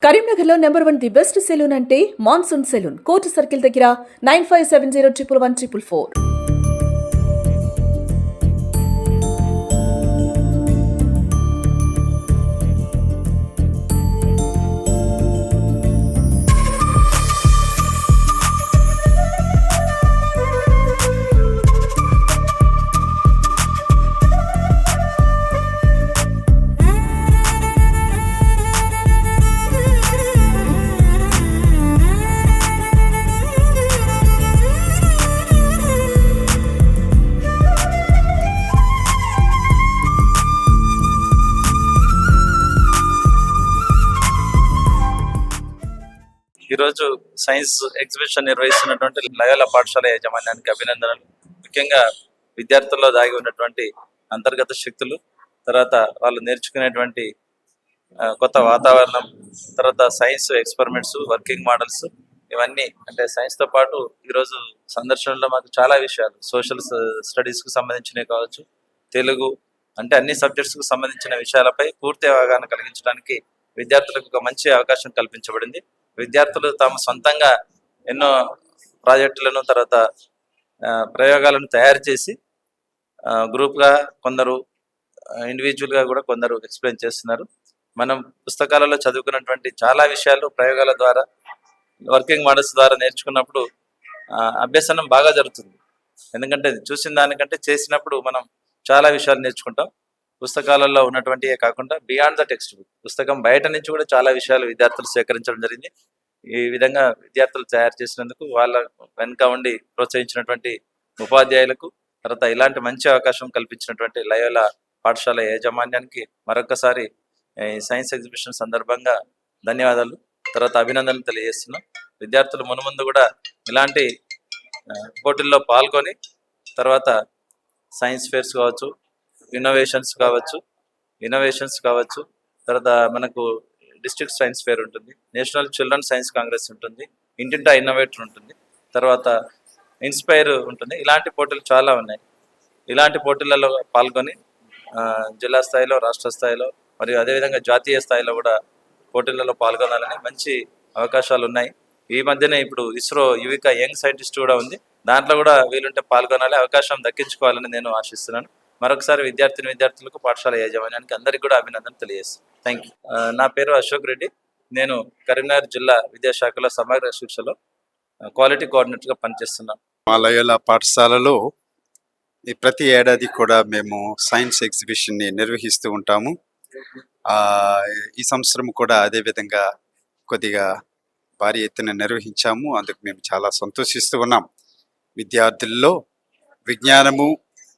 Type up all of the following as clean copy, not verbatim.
కరీంనగర్లో number 1 the best salon అంటే monsoon salon. Court circle దగ్గర 95701144. ఈరోజు సైన్స్ ఎగ్జిబిషన్ నిర్వహిస్తున్నటువంటి లయోలా పాఠశాల యాజమాన్యానికి అభినందనలు. ముఖ్యంగా విద్యార్థుల్లో దాగి ఉన్నటువంటి అంతర్గత శక్తులు, తర్వాత వాళ్ళు నేర్చుకునేటువంటి కొత్త వాతావరణం, తర్వాత సైన్స్ ఎక్స్పెరిమెంట్స్, వర్కింగ్ మోడల్స్, ఇవన్నీ అంటే సైన్స్తో పాటు ఈరోజు సందర్శనలో మాకు చాలా విషయాలు సోషల్ స్టడీస్కు సంబంధించినవి కావచ్చు, తెలుగు అంటే అన్ని సబ్జెక్ట్స్కు సంబంధించిన విషయాలపై పూర్తి అవగాహన కలిగించడానికి విద్యార్థులకు ఒక మంచి అవకాశం కల్పించబడింది. విద్యార్థులు తాము సొంతంగా ఎన్నో ప్రాజెక్టులను తర్వాత ప్రయోగాలను తయారు చేసి గ్రూప్గా, కొందరు ఇండివిజువల్గా కూడా కొందరు ఎక్స్ప్లెయిన్ చేస్తున్నారు. మనం పుస్తకాలలో చదువుకున్నటువంటి చాలా విషయాలు ప్రయోగాల ద్వారా, వర్కింగ్ మోడల్స్ ద్వారా నేర్చుకున్నప్పుడు అభ్యసనం బాగా జరుగుతుంది. ఎందుకంటే చూసిన దానికంటే చేసినప్పుడు మనం చాలా విషయాలు నేర్చుకుంటాం. పుస్తకాలలో ఉన్నటువంటివే కాకుండా బియాండ్ ద టెక్స్ట్ బుక్, పుస్తకం బయట నుంచి కూడా చాలా విషయాలు విద్యార్థులు సేకరించడం జరిగింది. ఈ విధంగా విద్యార్థులు తయారు చేసినందుకు వాళ్ళ వెనుక ఉండి ప్రోత్సహించినటువంటి ఉపాధ్యాయులకు, తర్వాత ఇలాంటి మంచి అవకాశం కల్పించినటువంటి లయోలా పాఠశాల యాజమాన్యానికి మరొకసారి సైన్స్ ఎగ్జిబిషన్ సందర్భంగా ధన్యవాదాలు, తర్వాత అభినందనలు తెలియజేస్తున్నాం. విద్యార్థులు మునుముందు కూడా ఇలాంటి పోటీల్లో పాల్గొని తర్వాత సైన్స్ ఫేర్స్ కావచ్చు, ఇన్నోవేషన్స్ కావచ్చు, తర్వాత మనకు డిస్ట్రిక్ట్ సైన్స్ ఫేర్ ఉంటుంది, నేషనల్ చిల్డ్రన్ సైన్స్ కాంగ్రెస్ ఉంటుంది, ఇంటింటా ఇన్నోవేటర్ ఉంటుంది, తర్వాత ఇన్స్పైర్ ఉంటుంది. ఇలాంటి పోటీలు చాలా ఉన్నాయి. ఇలాంటి పోటీలలో పాల్గొని జిల్లా స్థాయిలో, రాష్ట్ర స్థాయిలో మరియు అదేవిధంగా జాతీయ స్థాయిలో కూడా పోటీలలో పాల్గొనాలని మంచి అవకాశాలు ఉన్నాయి. ఈ మధ్యనే ఇప్పుడు ఇస్రో యువిక యంగ్ సైంటిస్ట్ కూడా ఉంది, దాంట్లో కూడా వీలుంటే పాల్గొనాలి, అవకాశం దక్కించుకోవాలని నేను ఆశిస్తున్నాను. మరొకసారి విద్యార్థులకు, పాఠశాల యాజమాన్యానికి అందరికీ కూడా అభినందనలు తెలియజేస్తాను. Thank you. నా పేరు అశోక్ రెడ్డి. నేను కరీంనగర్ జిల్లా విద్యాశాఖలో సమగ్ర శిక్షలో క్వాలిటీ కోఆర్డినేటర్గా పనిచేస్తున్నాను. మా లయోలా పాఠశాలలో ప్రతి ఏడాది కూడా మేము సైన్స్ ఎగ్జిబిషన్ని నిర్వహిస్తూ ఉంటాము. ఈ సంవత్సరం కూడా అదేవిధంగా కొద్దిగా భారీ ఎత్తున నిర్వహించాము. అందుకు మేము చాలా సంతోషిస్తూ ఉన్నాం. విద్యార్థుల్లో విజ్ఞానము,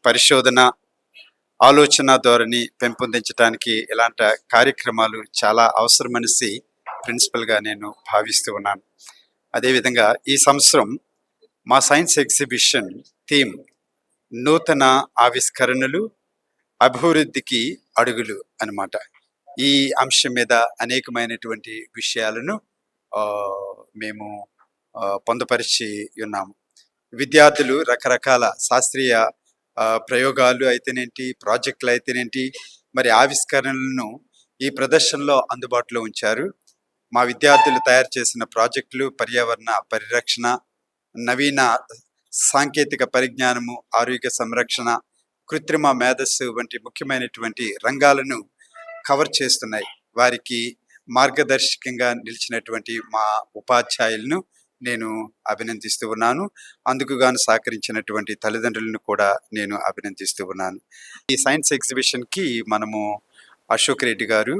పరిశోధన, ఆలోచన ధోరణి పెంపొందించడానికి ఇలాంటి కార్యక్రమాలు చాలా అవసరమనేసి ప్రిన్సిపల్గా నేను భావిస్తూ ఉన్నాను. అదేవిధంగా ఈ సంవత్సరం మా సైన్స్ ఎగ్జిబిషన్ థీమ్ నూతన ఆవిష్కరణలు, అభివృద్ధికి అడుగులు అన్నమాట. ఈ అంశం మీద అనేకమైనటువంటి విషయాలను మేము పొందుపరిచి ఉన్నాము. విద్యార్థులు రకరకాల శాస్త్రీయ ప్రయోగాలు అయితేనేంటి, ప్రాజెక్టులు అయితేనేంటి, మరి ఆవిష్కరణలను ఈ ప్రదర్శనలో అందుబాటులో ఉంచారు. మా విద్యార్థులు తయారు చేసిన ప్రాజెక్టులు పర్యావరణ పరిరక్షణ, నవీన సాంకేతిక పరిజ్ఞానము, ఆరోగ్య సంరక్షణ, కృత్రిమ మేధస్సు వంటి ముఖ్యమైనటువంటి రంగాలను కవర్ చేస్తున్నాయి. వారికి మార్గదర్శకంగా నిలిచినటువంటి మా ఉపాధ్యాయులను నేను అభినందిస్తూ ఉన్నాను. అందుకు గాను సహకరించినటువంటి తల్లిదండ్రులను కూడా నేను అభినందిస్తూ ఉన్నాను. ఈ సైన్స్ ఎగ్జిబిషన్కి మనము అశోక్ రెడ్డి గారు,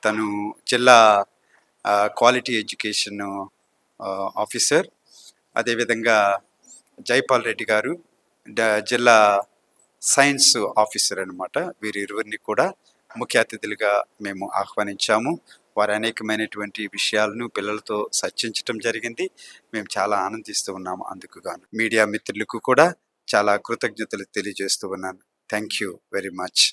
తను జిల్లా క్వాలిటీ ఎడ్యుకేషన్ ఆఫీసర్, అదేవిధంగా జైపాల్ రెడ్డి గారు జిల్లా సైన్స్ ఆఫీసర్ అన్నమాట. వీరిరువురిని కూడా ముఖ్య అతిథులుగా మేము ఆహ్వానించాము. వారు అనేకమైనటువంటి విషయాలను పిల్లలతో చర్చించడం జరిగింది. మేము చాలా ఆనందిస్తూ ఉన్నాము. అందుకు గాను మీడియా మిత్రులకు కూడా చాలా కృతజ్ఞతలు తెలియజేస్తూ ఉన్నాను. Thank you very much.